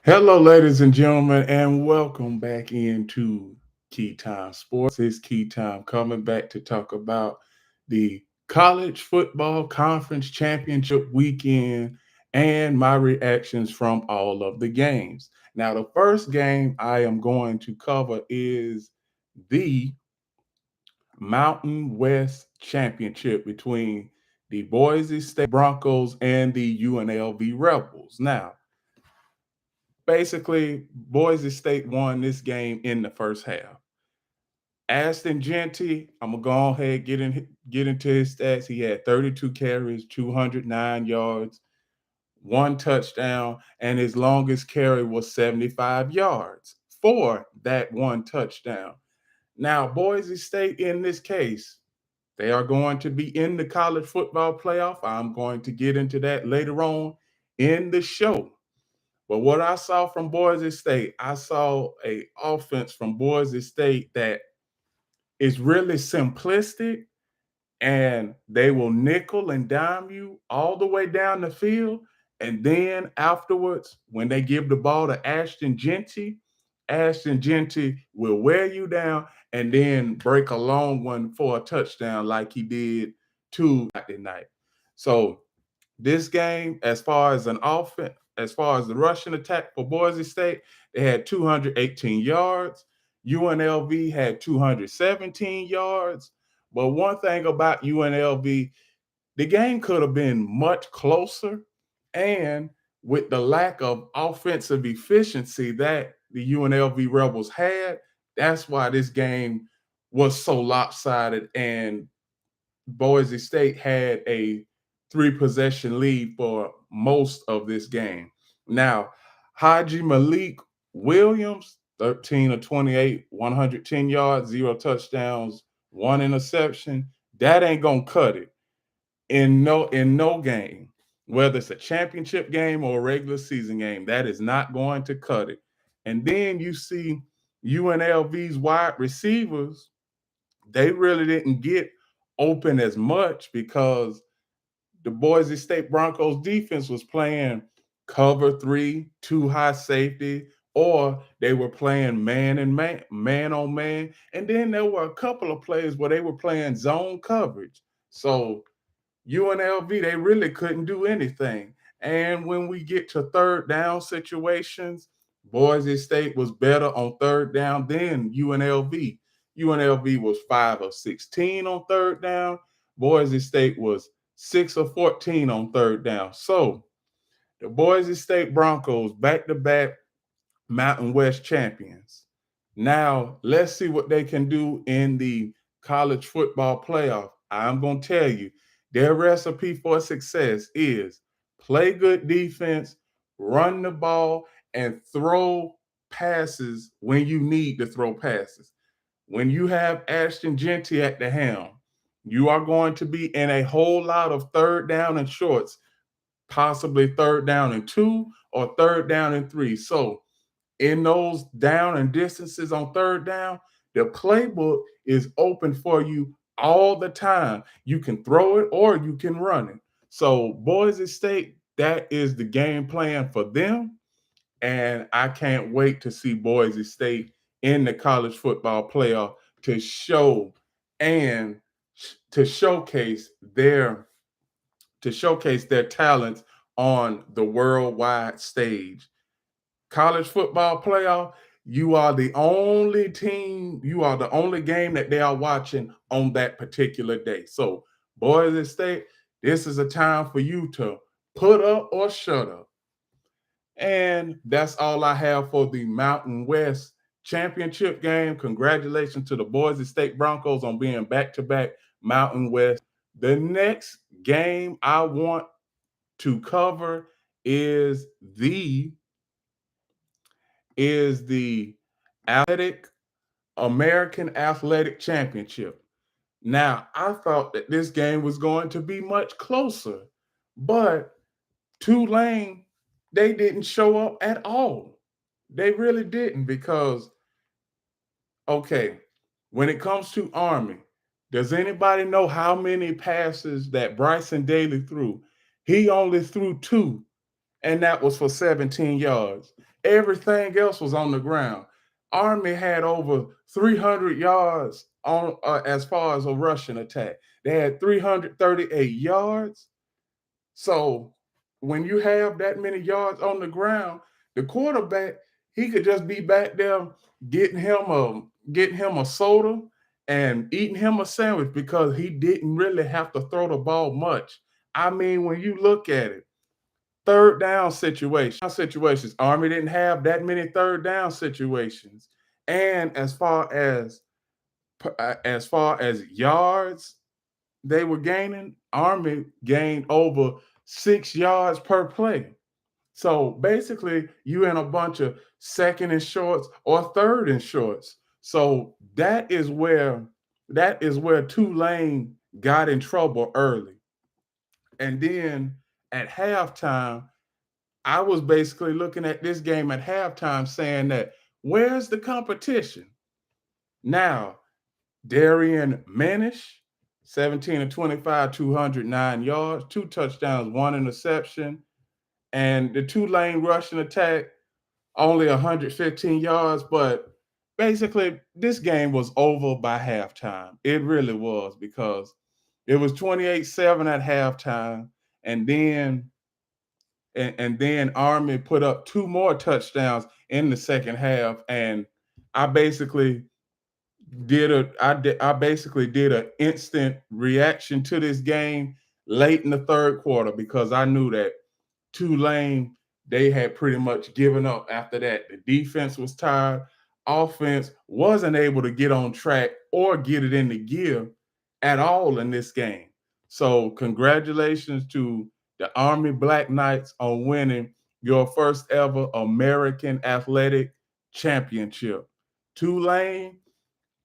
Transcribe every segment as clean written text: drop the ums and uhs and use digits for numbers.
Hello, ladies and gentlemen, and welcome back into Key Time Sports. It's Key Time coming back to talk about the College Football Conference Championship weekend and my reactions from all of the games. Now, the first game I am going to cover is the Mountain West Championship between the Boise State Broncos and the UNLV Rebels. Now, basically, Boise State won this game in the first half. Aston Genty, I'm gonna go ahead get into his stats. He had 32 carries, 209 yards, one touchdown, and his longest carry was 75 yards for that one touchdown. Now, Boise State in this case, they are going to be in the college football playoff. I'm going to get into that later on in the show. But what I saw from Boise State, I saw a offense from Boise State that is really simplistic, and they will nickel and dime you all the way down the field. And then afterwards, when they give the ball to Ashton Genty will wear you down and then break a long one for a touchdown like he did Tuesday night. So this game, as far as the rushing attack for Boise State, they had 218 yards. UNLV had 217 yards. But one thing about UNLV, the game could have been much closer. And with the lack of offensive efficiency that the UNLV Rebels had, that's why this game was so lopsided and Boise State had a three possession lead for most of this game. Now, Haji Malik Williams, 13 of 28, 110 yards, zero touchdowns, one interception. That ain't gonna cut it in no game, whether it's a championship game or a regular season game. That is not going to cut it. And then you see UNLV's wide receivers, they really didn't get open as much because the Boise State Broncos defense was playing cover three, two high safety, or they were playing man on man. And then there were a couple of plays where they were playing zone coverage. So UNLV, they really couldn't do anything. And when we get to third down situations, Boise State was better on third down than UNLV. UNLV was 5 of 16 on third down. Boise State was 6 of 14 on third down. So the Boise State Broncos, back to back Mountain West champions. Now, let's see what they can do in the college football playoff. I'm going to tell you, their recipe for success is play good defense, run the ball, and throw passes when you need to throw passes. When you have Ashton Genty at the helm, you are going to be in a whole lot of third down and shorts, possibly third down and two or third down and three. So, in those down and distances on third down, the playbook is open for you all the time. You can throw it or you can run it. So, Boise State, that is the game plan for them. And I can't wait to see Boise State in the college football playoff to show and to showcase their talents on the worldwide stage. College football playoff, you are the only game that they are watching on that particular day. So, Boise State, this is a time for you to put up or shut up. And that's all I have for the Mountain West championship game. Congratulations to the Boise State Broncos on being back to back Mountain West. The next game I want to cover is the Athletic American Athletic Championship. Now, I thought that this game was going to be much closer, but Tulane, they didn't show up at all. They really didn't because, okay, when it comes to Army, does anybody know how many passes that Bryson Daly threw? He only threw two, and that was for 17 yards. Everything else was on the ground. Army had over 300 yards on as far as a rushing attack. They had 338 yards. So when you have that many yards on the ground, the quarterback, he could just be back there getting him a soda and eating him a sandwich because he didn't really have to throw the ball much. I mean, when you look at it, third down situations, Army didn't have that many third down situations. And as far as yards they were gaining, Army gained over 6 yards per play. So basically, you in a bunch of second and shorts or third and shorts. So that is where Tulane got in trouble early. And then at halftime, I was basically looking at this game at halftime saying that where's the competition? Now, Darian Manish, 17 and 25, 209 yards, 2 touchdowns, 1 interception. And the Tulane rushing attack, only 115 yards. But basically, this game was over by halftime. It really was because it was 28-7 at halftime. And then Army put up 2 more touchdowns in the second half. And I basically did an instant reaction to this game late in the third quarter because I knew that Tulane, they had pretty much given up after that. The defense was tired. Offense wasn't able to get on track or get it into gear at all in this game. So congratulations to the Army Black Knights on winning your first ever American Athletic Championship. Tulane,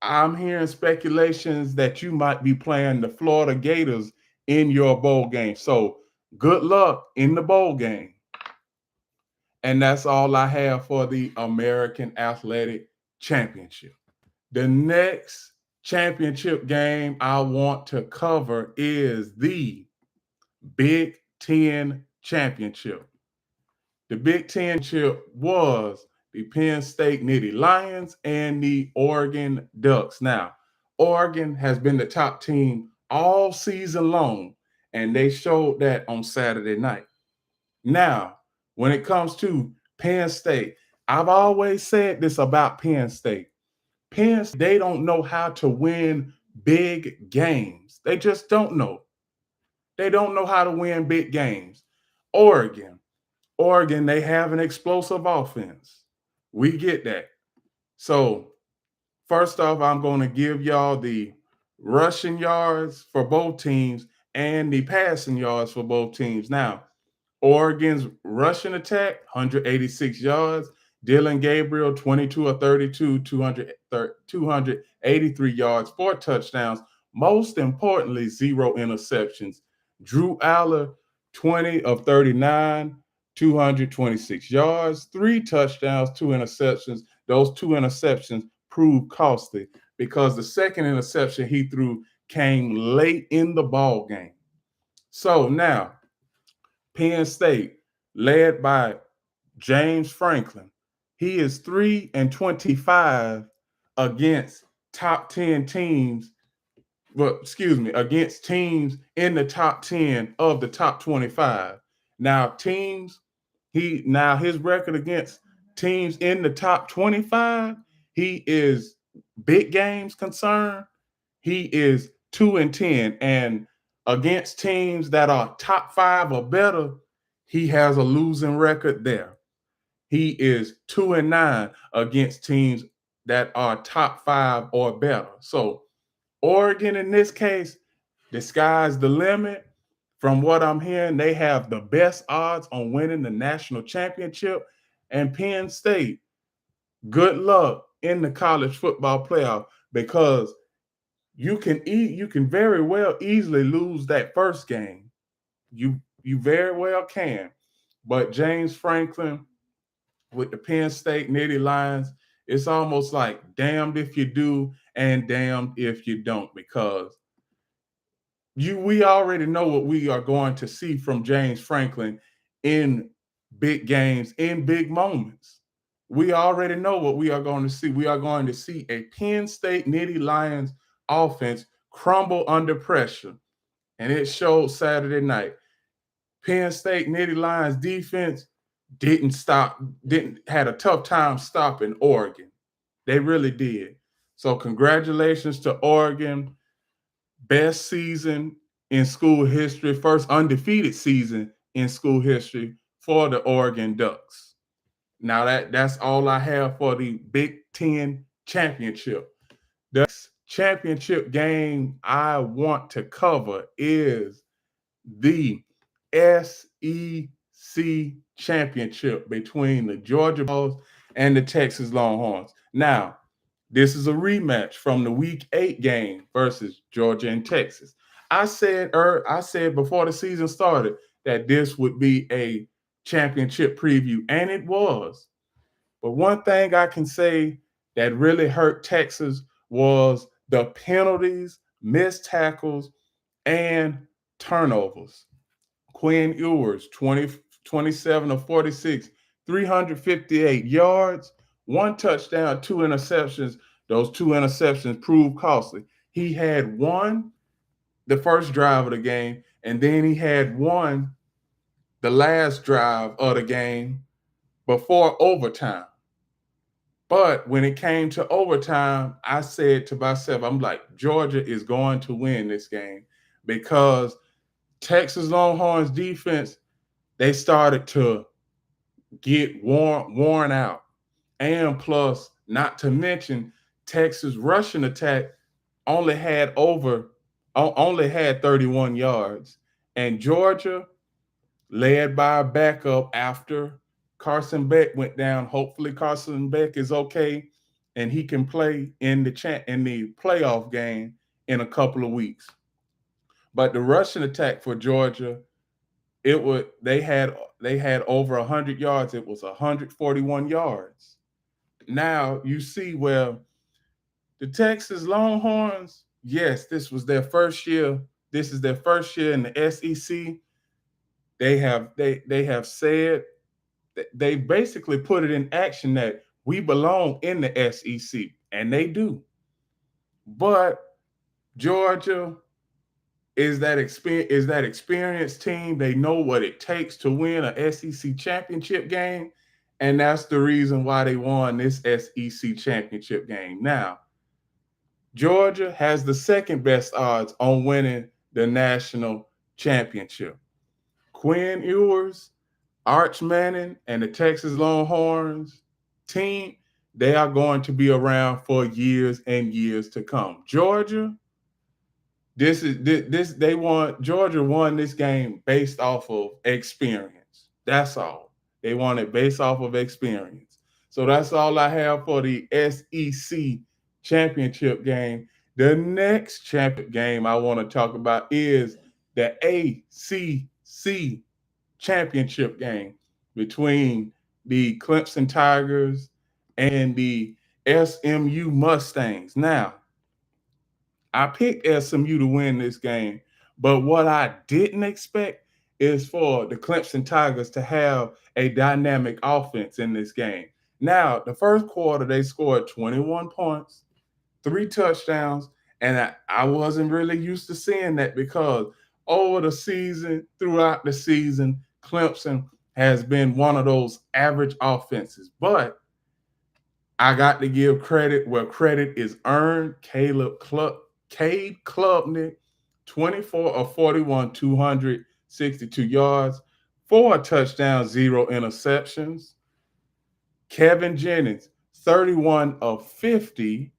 I'm hearing speculations that you might be playing the Florida Gators in your bowl game. So good luck in the bowl game. And that's all I have for the American Athletic Championship. The next championship game I want to cover is the Big Ten Championship. The Big Ten chip was the Penn State Nittany Lions and the Oregon Ducks. Now, Oregon has been the top team all season long, and they showed that on Saturday night. Now, when it comes to Penn State, I've always said this about Penn State. Penn State, they don't know how to win big games. They just don't know. They don't know how to win big games. Oregon, Oregon, they have an explosive offense. We get that. So, first off, I'm going to give y'all the rushing yards for both teams and the passing yards for both teams. Now, Oregon's rushing attack, 186 yards. Dylan Gabriel, 22 of 32, 283 yards, 4 touchdowns. Most importantly, 0 interceptions. Drew Aller, 20 of 39, 226 yards, 3 touchdowns, 2 interceptions. Those 2 interceptions proved costly because the second interception he threw came late in the ball game. So now, Penn State, led by James Franklin, he is 3-25 against top 10 teams. Well, excuse me, against teams in the top 10 of the top 25. Now, his record against teams in the top 25, he is big games concerned. He is 2-10, and against teams that are top 5 or better, he has a losing record there. He is 2-9 against teams that are top 5 or better. So Oregon, in this case, the sky's the limit. From what I'm hearing, they have the best odds on winning the national championship. And Penn State, good luck in the college football playoff because you can very well easily lose that first game. You very well can. But James Franklin with the Penn State Nittany Lions, it's almost like damned if you do and damned if you don't, because we already know what we are going to see from James Franklin in big games, in big moments. we already know what we are going to see. We are going to see a Penn State Nittany Lions offense crumble under pressure. And it showed Saturday night. Penn State Nittany Lions defense had a tough time stopping Oregon. They really did. So congratulations to Oregon. Best season in school history, first undefeated season in school history for the Oregon Ducks. Now that's all I have for the Big Ten championship. The championship game I want to cover is the SEC championship between the Georgia Bulls and the Texas Longhorns. Now, this is a rematch from the Week 8 game versus Georgia and Texas. I said before the season started that this would be a championship preview, and it was. But one thing I can say that really hurt Texas was the penalties, missed tackles, and turnovers. Quinn Ewers, 27 of 46, 358 yards, one touchdown, two interceptions. Those two interceptions proved costly. He had one the first drive of the game, and then he had one the last drive of the game before overtime. But when it came to overtime, I said to myself, I'm like, Georgia is going to win this game because Texas Longhorns defense, they started to get worn out. And plus, not to mention, Texas rushing attack only had 31 yards. And Georgia, led by a backup after Carson Beck went down. Hopefully Carson Beck is okay and he can play in the playoff game in a couple of weeks. But the rushing attack for Georgia, they had over 100 yards. It was 141 yards. Now you see where the Texas Longhorns, yes, this was their first year. This is their first year in the SEC. They have said that they basically put it in action that we belong in the SEC, and they do. But Georgia is that experienced team. They know what it takes to win a SEC championship game, and that's the reason why they won this SEC championship game. Now, Georgia has the second best odds on winning the national championship. Quinn Ewers, Arch Manning, and the Texas Longhorns team, they are going to be around for years and years to come. Georgia, Georgia won this game based off of experience. That's all. They won it based off of experience. So that's all I have for the SEC championship game. The next championship game I want to talk about is the ACC championship game between the Clemson Tigers and the SMU Mustangs. Now, I picked SMU to win this game, but what I didn't expect is for the Clemson Tigers to have a dynamic offense in this game. Now, the first quarter, they scored 21 points, 3 touchdowns, and I wasn't really used to seeing that because over the season, throughout the season, Clemson has been one of those average offenses. But I got to give credit where credit is earned. Cade Klubnik, 24 of 41, 262 yards, 4 touchdowns, 0 interceptions. Kevin Jennings, 31 of 50,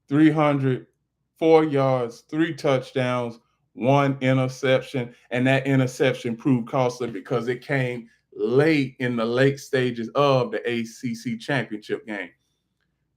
304 yards, 3 touchdowns, 1 interception. And that interception proved costly because it came late in the late stages of the ACC championship game.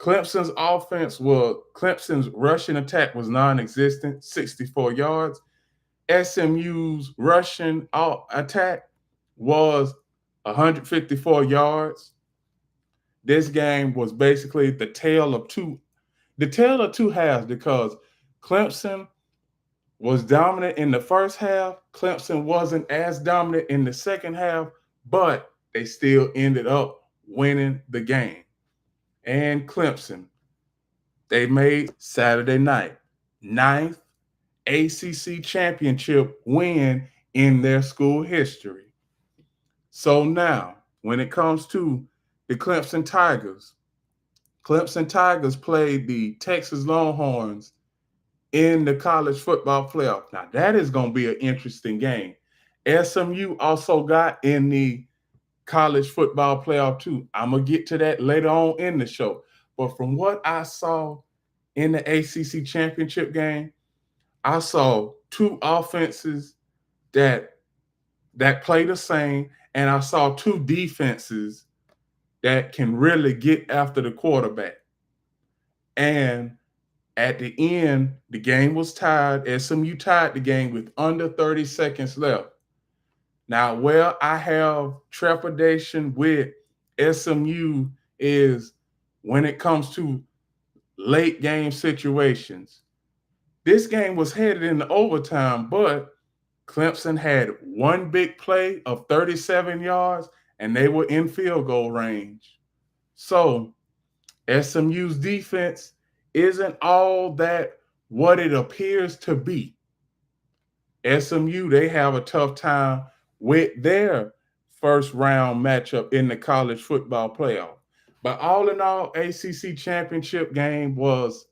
Clemson's rushing attack was non-existent, 64 yards. SMU's rushing attack was 154 yards. This game was basically the tale of two halves because Clemson was dominant in the first half. Clemson wasn't as dominant in the second half, but they still ended up winning the game. and Clemson. They made Saturday night ninth ACC championship win in their school history. So now, when it comes to the Clemson Tigers played the Texas Longhorns in the college football playoff. Now, that is going to be an interesting game. SMU also got in the college football playoff too. I'm going to get to that later on in the show. But from what I saw in the ACC championship game, I saw two offenses that play the same, and I saw two defenses that can really get after the quarterback. And at the end, the game was tied. SMU tied the game with under 30 seconds left. Now, where I have trepidation with SMU is when it comes to late game situations. This game was headed into overtime, but Clemson had one big play of 37 yards, and they were in field goal range. So SMU's defense isn't all that what it appears to be. SMU, they have a tough time with their first round matchup in the college football playoff. But all in all, ACC championship game was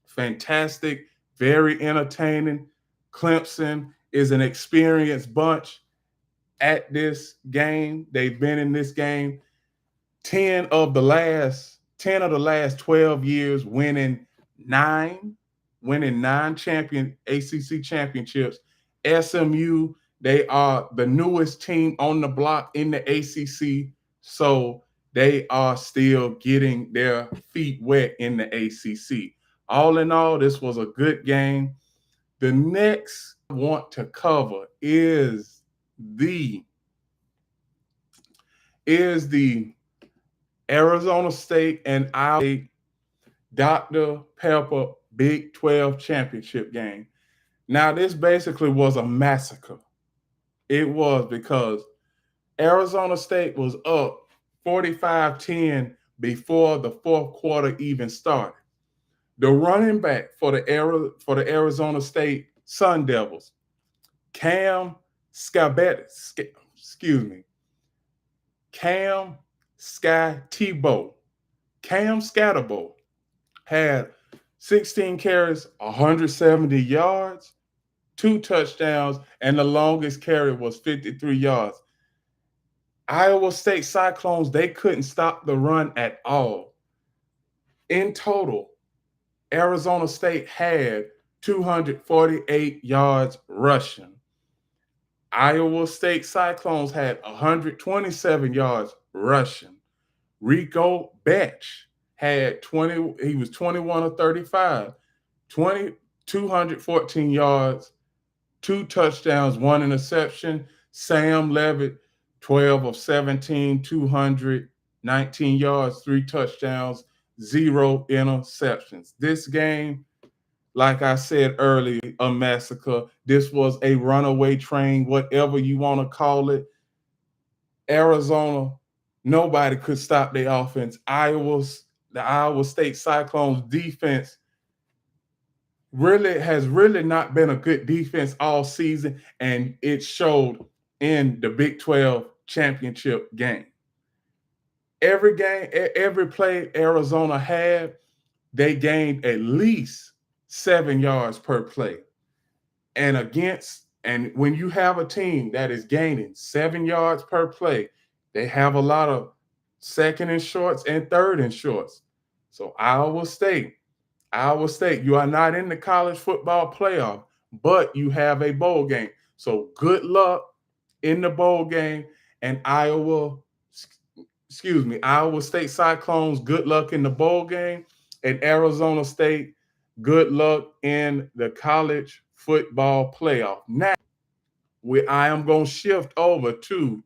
fantastic, very entertaining. Clemson is an experienced bunch at this game. They've been in this game 10 of the last 12 years, winning nine ACC championships. SMU, they are the newest team on the block in the ACC, so they are still getting their feet wet in the ACC. All in all, this was a good game. The next I want to cover is the Arizona State and Iowa State Dr. Pepper Big 12 championship game. Now, this basically was a massacre. It was because Arizona State was up 45-10 before the fourth quarter even started. The running back for the Arizona State Sun Devils, Cam Scatterbo had 16 carries, 170 yards, 2 touchdowns, and the longest carry was 53 yards. Iowa State Cyclones, they couldn't stop the run at all. In total, Arizona State had 248 yards rushing. Iowa State Cyclones had 127 yards rushing. Rico Betch had 21 of 35, 214 yards, 2 touchdowns, 1 interception. Sam Levitt, 12 of 17, 219 yards, 3 touchdowns, 0 interceptions. This game, like I said earlier, a massacre. This was a runaway train, whatever you want to call it. Arizona, nobody could stop their offense. The Iowa State Cyclones defense has not been a good defense all season, and it showed in the Big 12 championship game. Every play Arizona had, they gained at least 7 yards per play. And when you have a team that is gaining 7 yards per play, they have a lot of second and shorts and third and shorts. So Iowa State, you are not in the college football playoff, but you have a bowl game. So good luck in the bowl game. And Iowa State Cyclones, good luck in the bowl game. And Arizona State, good luck in the college football playoff. Now, I am going to shift over to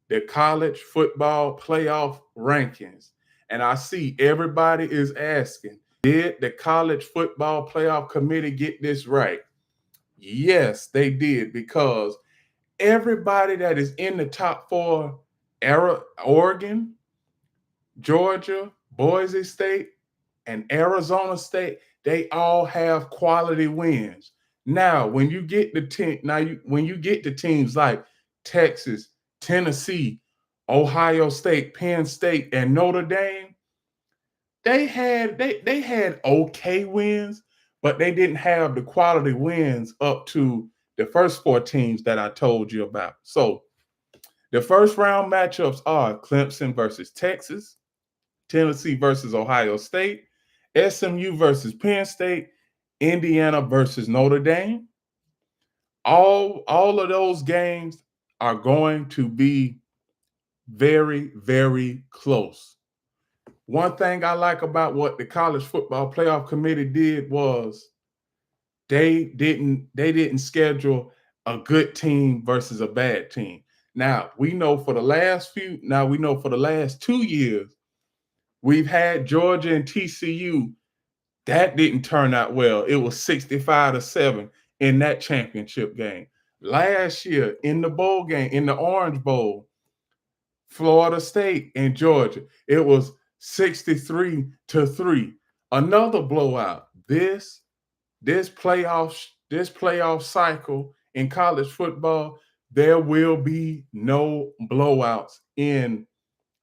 the college football playoff rankings. And I see everybody is asking, did the college football playoff committee get this right? Yes, they did, because everybody that is in the top 4, Oregon, Georgia, Boise State, and Arizona State, they all have quality wins. Now, when you get when you get to teams like Texas, Tennessee, Ohio State, Penn State, and Notre Dame, they had okay wins, but they didn't have the quality wins up to the first four teams that I told you about. So the first round matchups are Clemson versus Texas, Tennessee versus Ohio State, SMU versus Penn State, Indiana versus Notre Dame. All of those games are going to be very, very close. One thing I like about what the College Football Playoff Committee did was they didn't schedule a good team versus a bad team. Now we know for the last 2 years we've had Georgia and TCU. That didn't turn out well. It was 65-7 in that championship game. Last year in the bowl game, in the Orange Bowl, Florida State and Georgia, it was 63-3. Another blowout. This playoff cycle in college football, there will be no blowouts in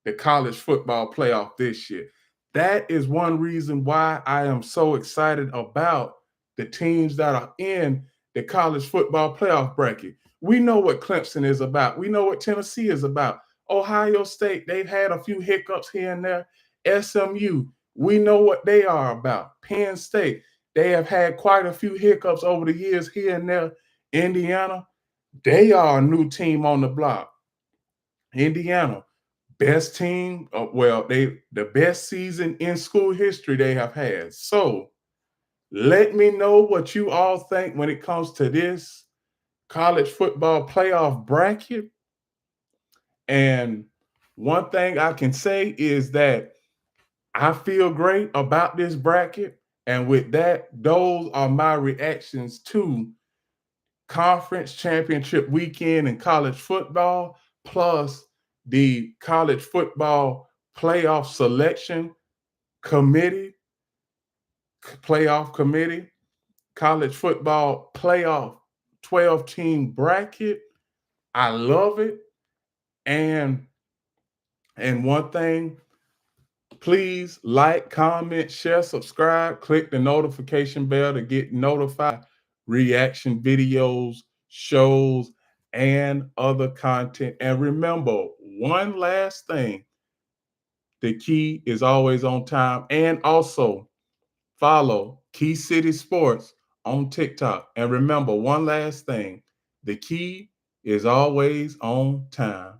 the college football playoff this year. That is one reason why I am so excited about the teams that are in the college football playoff bracket. We know what Clemson is about. We know what Tennessee is about. Ohio State, they've had a few hiccups here and there. SMU, we know what they are about. Penn State, they have had quite a few hiccups over the years here and there. Indiana, they are a new team on the block. Indiana, best team, the best season in school history they have had. So let me know what you all think when it comes to this college football playoff bracket. And one thing I can say is that I feel great about this bracket. And with that, those are my reactions to conference championship weekend in college football, plus the college football playoff selection committee, college football playoff 12-team bracket. I love it. And one thing, please like, comment, share, subscribe, click the notification bell to get notified reaction videos, shows, and other content. And remember, one last thing, the key is always on time. And also follow Key City Sports on TikTok. And remember, one last thing, the key is always on time.